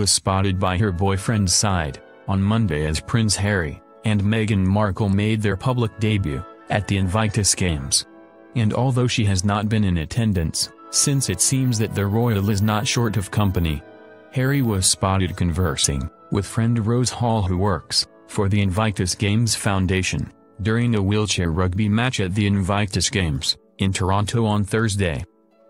was spotted by her boyfriend's side on Monday as Prince Harry and Meghan Markle made their public debut at the Invictus Games. And although she has not been in attendance, since it seems that the royal is not short of company, Harry was spotted conversing with friend Rose Hall, who works for the Invictus Games Foundation, during a wheelchair rugby match at the Invictus Games in Toronto on Thursday.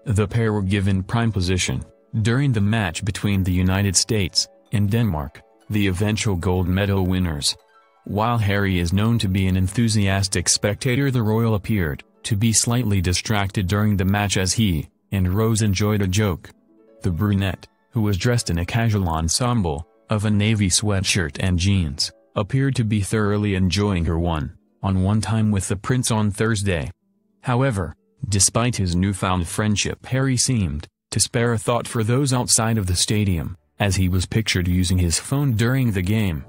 The pair were given prime position during the match between the United States and Denmark, the eventual gold medal winners. While Harry is known to be an enthusiastic spectator, the royal appeared to be slightly distracted during the match as he and Rose enjoyed a joke. The brunette, who was dressed in a casual ensemble of a navy sweatshirt and jeans, appeared to be thoroughly enjoying her one-on-one time with the prince on Thursday. However, despite his newfound friendship, Harry seemed to spare a thought for those outside of the stadium, as he was pictured using his phone during the game.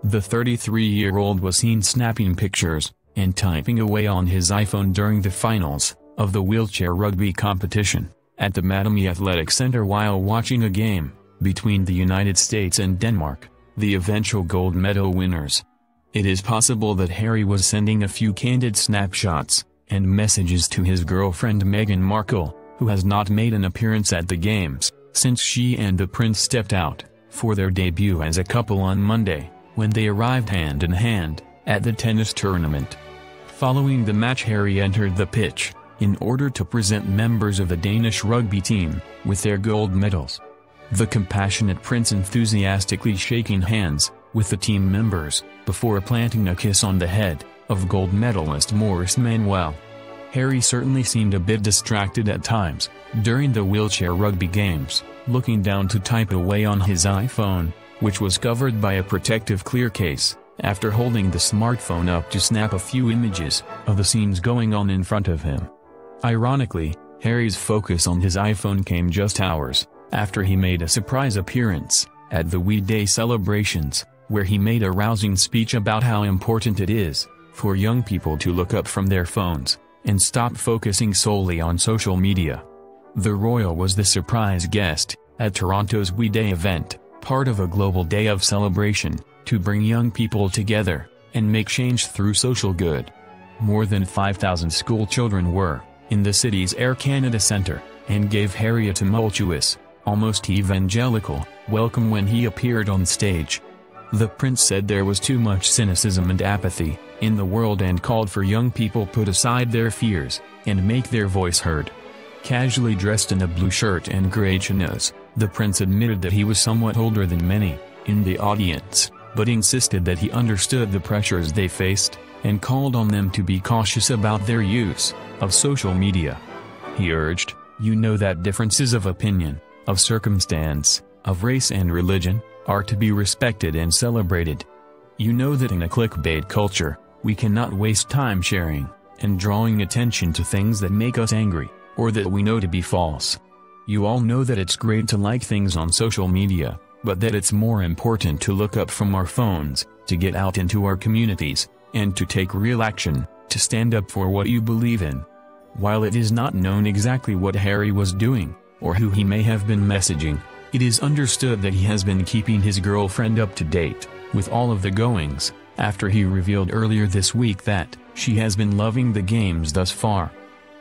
The 33-year-old was seen snapping pictures and typing away on his iPhone during the finals of the wheelchair rugby competition at the Mattamy Athletic Center while watching a game between the United States and Denmark, the eventual gold medal winners. It is possible that Harry was sending a few candid snapshots and messages to his girlfriend Meghan Markle, who has not made an appearance at the games since she and the prince stepped out for their debut as a couple on Monday, when they arrived hand in hand at the tennis tournament. Following the match, Harry entered the pitch in order to present members of the Danish rugby team with their gold medals. The compassionate prince enthusiastically shaking hands with the team members before planting a kiss on the head of gold medalist Maurice Manuel. Harry certainly seemed a bit distracted at times during the wheelchair rugby games, looking down to type away on his iPhone, which was covered by a protective clear case, after holding the smartphone up to snap a few images of the scenes going on in front of him. Ironically, Harry's focus on his iPhone came just hours after he made a surprise appearance at the We Day celebrations, where he made a rousing speech about how important it is for young people to look up from their phones and stop focusing solely on social media. The royal was the surprise guest at Toronto's We Day event, part of a global day of celebration to bring young people together and make change through social good. More than 5,000 school children were in the city's Air Canada Centre and gave Harry a tumultuous, almost evangelical, welcome when he appeared on stage. The prince said there was too much cynicism and apathy in the world and called for young people put aside their fears and make their voice heard. Casually dressed in a blue shirt and gray chinos, the prince admitted that he was somewhat older than many in the audience, but insisted that he understood the pressures they faced and called on them to be cautious about their use of social media. He urged, "You know that differences of opinion, of circumstance, of race and religion, are to be respected and celebrated. You know that in a clickbait culture, we cannot waste time sharing and drawing attention to things that make us angry, or that we know to be false. You all know that it's great to like things on social media, but that it's more important to look up from our phones, to get out into our communities, and to take real action, to stand up for what you believe in." While it is not known exactly what Harry was doing, or who he may have been messaging, it is understood that he has been keeping his girlfriend up to date with all of the goings, after he revealed earlier this week that she has been loving the games thus far.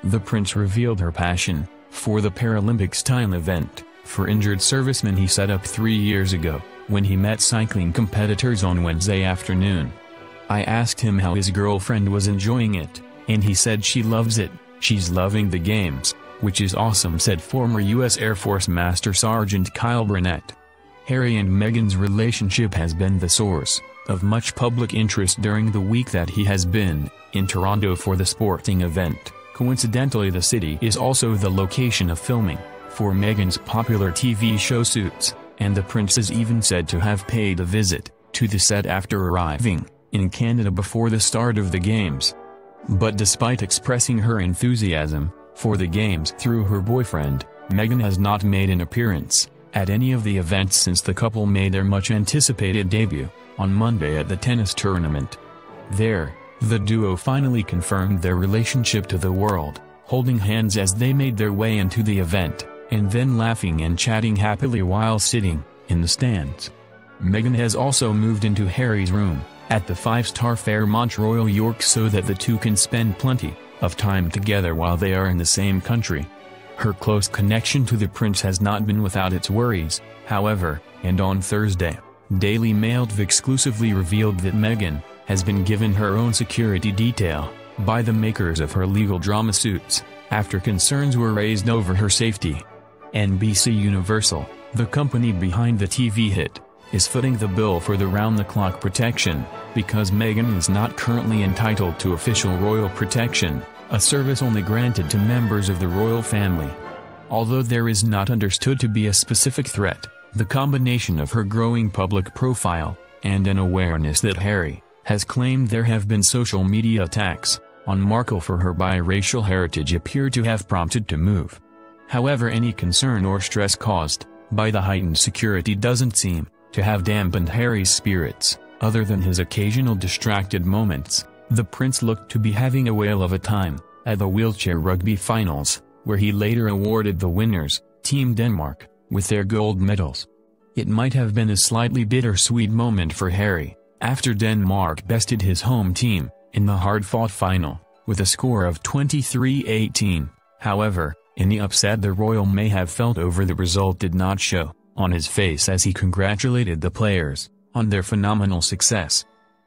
The prince revealed her passion for the Paralympic-style event for injured servicemen he set up 3 years ago, when he met cycling competitors on Wednesday afternoon. "I asked him how his girlfriend was enjoying it, and he said she loves it, she's loving the games, which is awesome," said former U.S. Air Force Master Sergeant Kyle Brunette. Harry and Meghan's relationship has been the source of much public interest during the week that he has been in Toronto for the sporting event. Coincidentally, the city is also the location of filming for Meghan's popular TV show Suits, and the prince is even said to have paid a visit to the set after arriving in Canada before the start of the games. But despite expressing her enthusiasm for the games through her boyfriend, Meghan has not made an appearance at any of the events since the couple made their much-anticipated debut on Monday at the tennis tournament. There, the duo finally confirmed their relationship to the world, holding hands as they made their way into the event, and then laughing and chatting happily while sitting in the stands. Meghan has also moved into Harry's room, at the 5-star Fairmont Royal York, so that the two can spend plenty of time together while they are in the same country. Her close connection to the prince has not been without its worries, however, and on Thursday, Daily Mail exclusively revealed that Meghan has been given her own security detail by the makers of her legal drama Suits, after concerns were raised over her safety. NBC Universal, the company behind the TV hit, is footing the bill for the round-the-clock protection, because Meghan is not currently entitled to official royal protection, a service only granted to members of the royal family. Although there is not understood to be a specific threat, the combination of her growing public profile, and an awareness that Harry has claimed there have been social media attacks on Markle for her biracial heritage appear to have prompted to move. However, any concern or stress caused by the heightened security doesn't seem to have dampened Harry's spirits. Other than his occasional distracted moments, the prince looked to be having a whale of a time at the wheelchair rugby finals, where he later awarded the winners, Team Denmark, with their gold medals. It might have been a slightly bittersweet moment for Harry, after Denmark bested his home team in the hard-fought final, with a score of 23-18. However, any upset the royal may have felt over the result did not show on his face as he congratulated the players on their phenomenal success.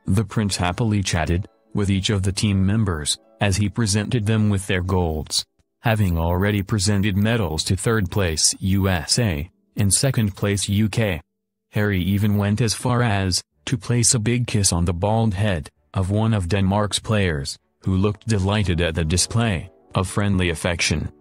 The prince happily chatted with each of the team members as he presented them with their golds, having already presented medals to third place USA and second place UK. Harry even went as far as to place a big kiss on the bald head of one of Denmark's players, who looked delighted at the display of friendly affection.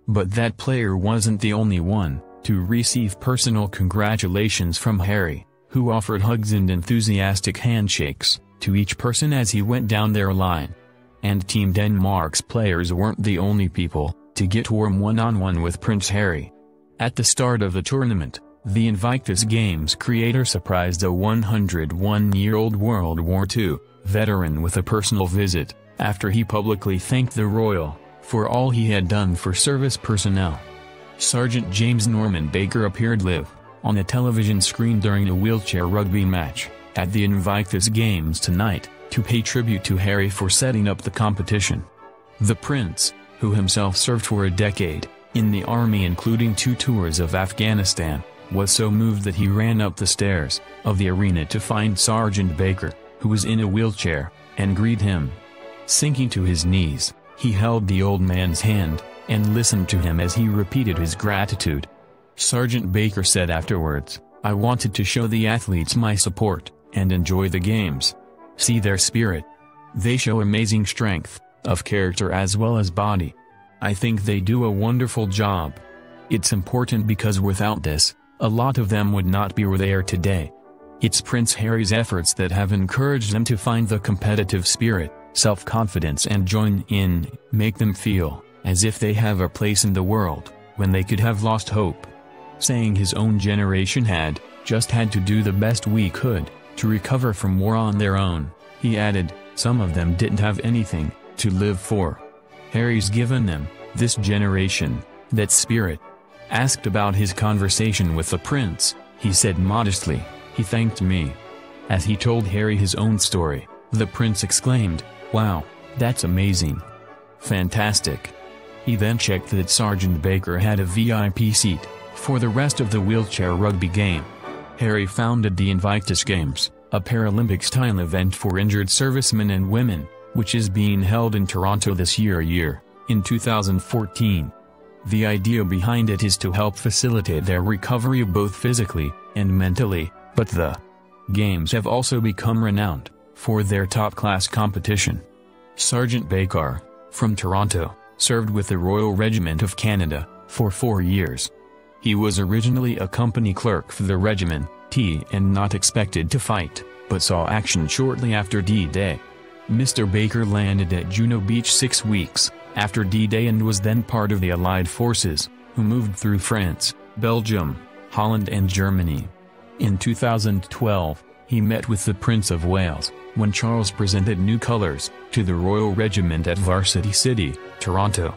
But that player wasn't the only one to receive personal congratulations from Harry, who offered hugs and enthusiastic handshakes to each person as he went down their line. And Team Denmark's players weren't the only people to get warm one-on-one with Prince Harry. At the start of the tournament, the Invictus Games creator surprised a 101-year-old World War II veteran with a personal visit, after he publicly thanked the royal for all he had done for service personnel. Sergeant James Norman Baker appeared live on a television screen during a wheelchair rugby match at the Invictus Games tonight, to pay tribute to Harry for setting up the competition. The prince, who himself served for a decade in the army including 2 tours of Afghanistan, was so moved that he ran up the stairs of the arena to find Sergeant Baker, who was in a wheelchair, and greet him. Sinking to his knees, he held the old man's hand and listened to him as he repeated his gratitude. Sergeant Baker said afterwards, "I wanted to show the athletes my support and enjoy the games. See their spirit. They show amazing strength of character as well as body. I think they do a wonderful job. It's important because without this, a lot of them would not be where they are today. It's Prince Harry's efforts that have encouraged them to find the competitive spirit, self-confidence and join in, make them feel as if they have a place in the world, when they could have lost hope." Saying his own generation had just had to do the best we could to recover from war on their own, he added, "Some of them didn't have anything to live for. Harry's given them, this generation, that spirit." Asked about his conversation with the prince, he said modestly, "He thanked me." As he told Harry his own story, the prince exclaimed, "Wow, that's amazing. Fantastic." He then checked that Sergeant Baker had a VIP seat for the rest of the wheelchair rugby game. Harry founded the Invictus Games, a Paralympic-style event for injured servicemen and women, which is being held in Toronto this year, in 2014. The idea behind it is to help facilitate their recovery both physically and mentally, but the Games have also become renowned for their top-class competition. Sergeant Baker, from Toronto, served with the Royal Regiment of Canada for 4 years. He was originally a company clerk for the regiment, and not expected to fight, but saw action shortly after D-Day. Mr. Baker landed at Juno Beach 6 weeks after D-Day and was then part of the Allied forces, who moved through France, Belgium, Holland and Germany. In 2012, he met with the Prince of Wales, when Charles presented new colours to the Royal Regiment at Varsity City, Toronto.